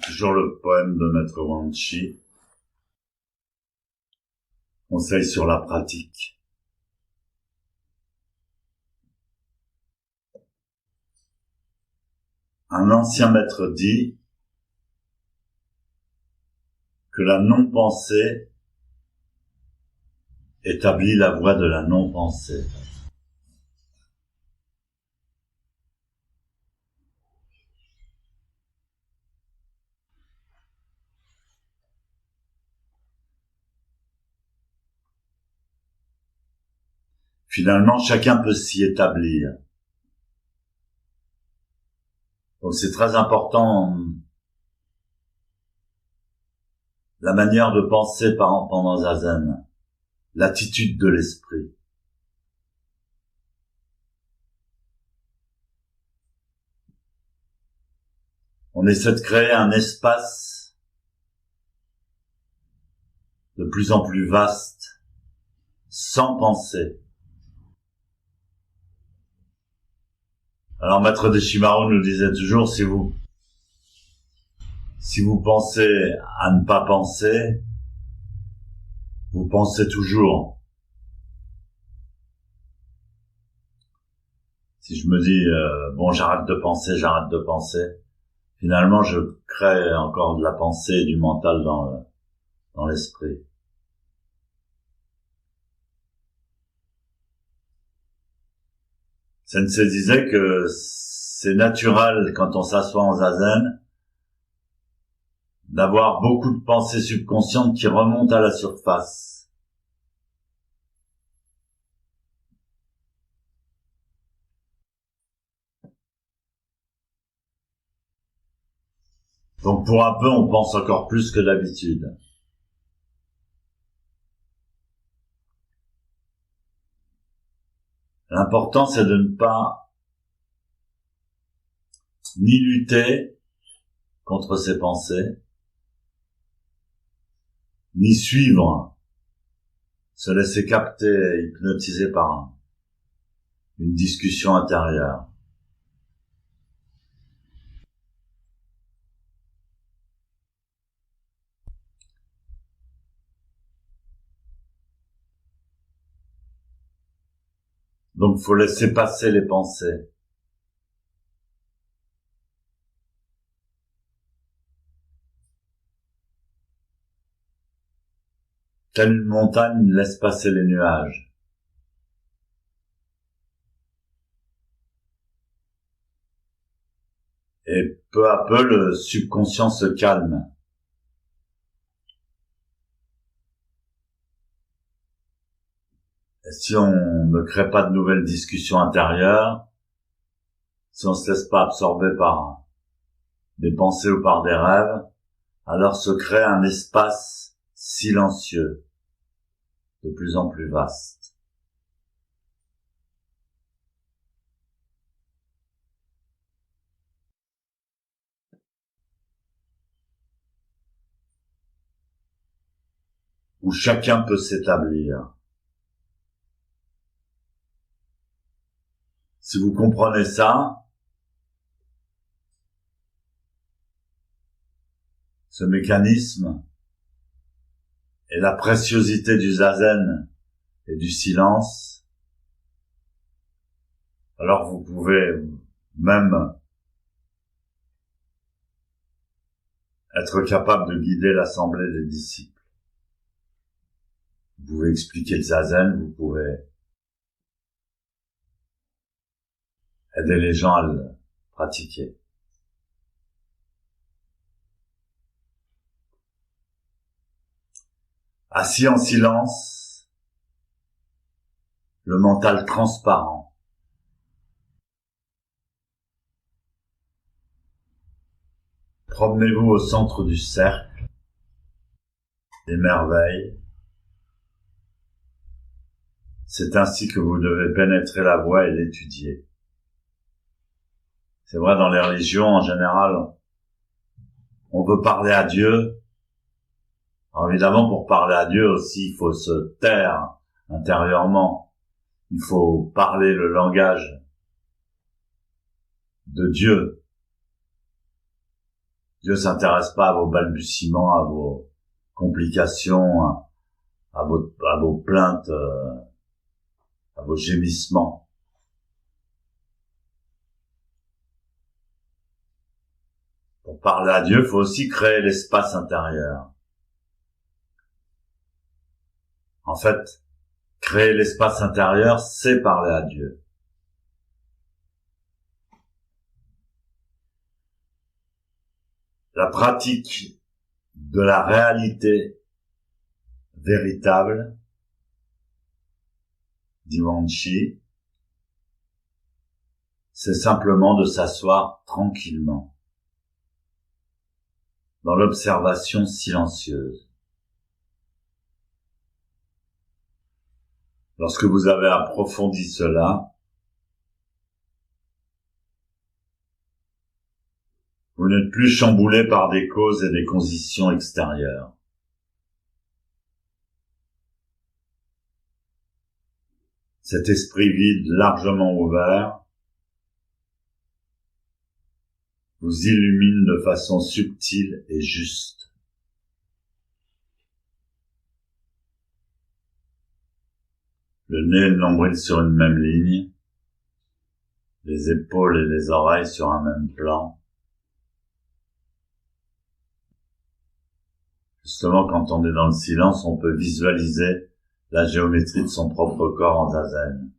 Toujours le poème de Maître Wang Chi. Conseil sur la pratique. Un ancien maître dit que la non-pensée établit la voie de la non-pensée. Finalement, chacun peut s'y établir. Donc c'est très important la manière de penser pendant Zazen, l'attitude de l'esprit. On essaie de créer un espace de plus en plus vaste, sans penser. Alors Maître Deshimaru nous disait toujours, si vous pensez à ne pas penser, vous pensez toujours. Si je me dis, j'arrête de penser, finalement je crée encore de la pensée et du mental dans l'esprit. Sensei disait que c'est naturel quand on s'assoit en zazen d'avoir beaucoup de pensées subconscientes qui remontent à la surface. Donc pour un peu, on pense encore plus que d'habitude. L'important, c'est de ne pas ni lutter contre ses pensées, ni suivre, se laisser capter, hypnotiser par une discussion intérieure. Donc, faut laisser passer les pensées. Telle une montagne laisse passer les nuages. Et peu à peu, le subconscient se calme. Et si on ne crée pas de nouvelles discussions intérieures, si on se laisse pas absorber par des pensées ou par des rêves, alors se crée un espace silencieux, de plus en plus vaste. Où chacun peut s'établir. Si vous comprenez ça, ce mécanisme et la préciosité du zazen et du silence, alors vous pouvez même être capable de guider l'assemblée des disciples. Vous pouvez expliquer le zazen, vous pouvez aider les gens à le pratiquer. Assis en silence, le mental transparent. Promenez-vous au centre du cercle des merveilles. C'est ainsi que vous devez pénétrer la voie et l'étudier. C'est vrai, dans les religions, en général, on veut parler à Dieu. Alors évidemment, pour parler à Dieu aussi, il faut se taire intérieurement. Il faut parler le langage de Dieu, Dieu s'intéresse pas à vos balbutiements, à vos complications, à vos plaintes, à vos gémissements. Pour parler à Dieu, il faut aussi créer l'espace intérieur. En fait, créer l'espace intérieur, c'est parler à Dieu. La pratique de la réalité véritable, Divanchi, c'est simplement de s'asseoir tranquillement dans l'observation silencieuse. Lorsque vous avez approfondi cela, vous n'êtes plus chamboulé par des causes et des conditions extérieures. Cet esprit vide largement ouvert vous illumine de façon subtile et juste. Le nez et le nombril sur une même ligne, les épaules et les oreilles sur un même plan. Justement, quand on est dans le silence, on peut visualiser la géométrie de son propre corps en zazen.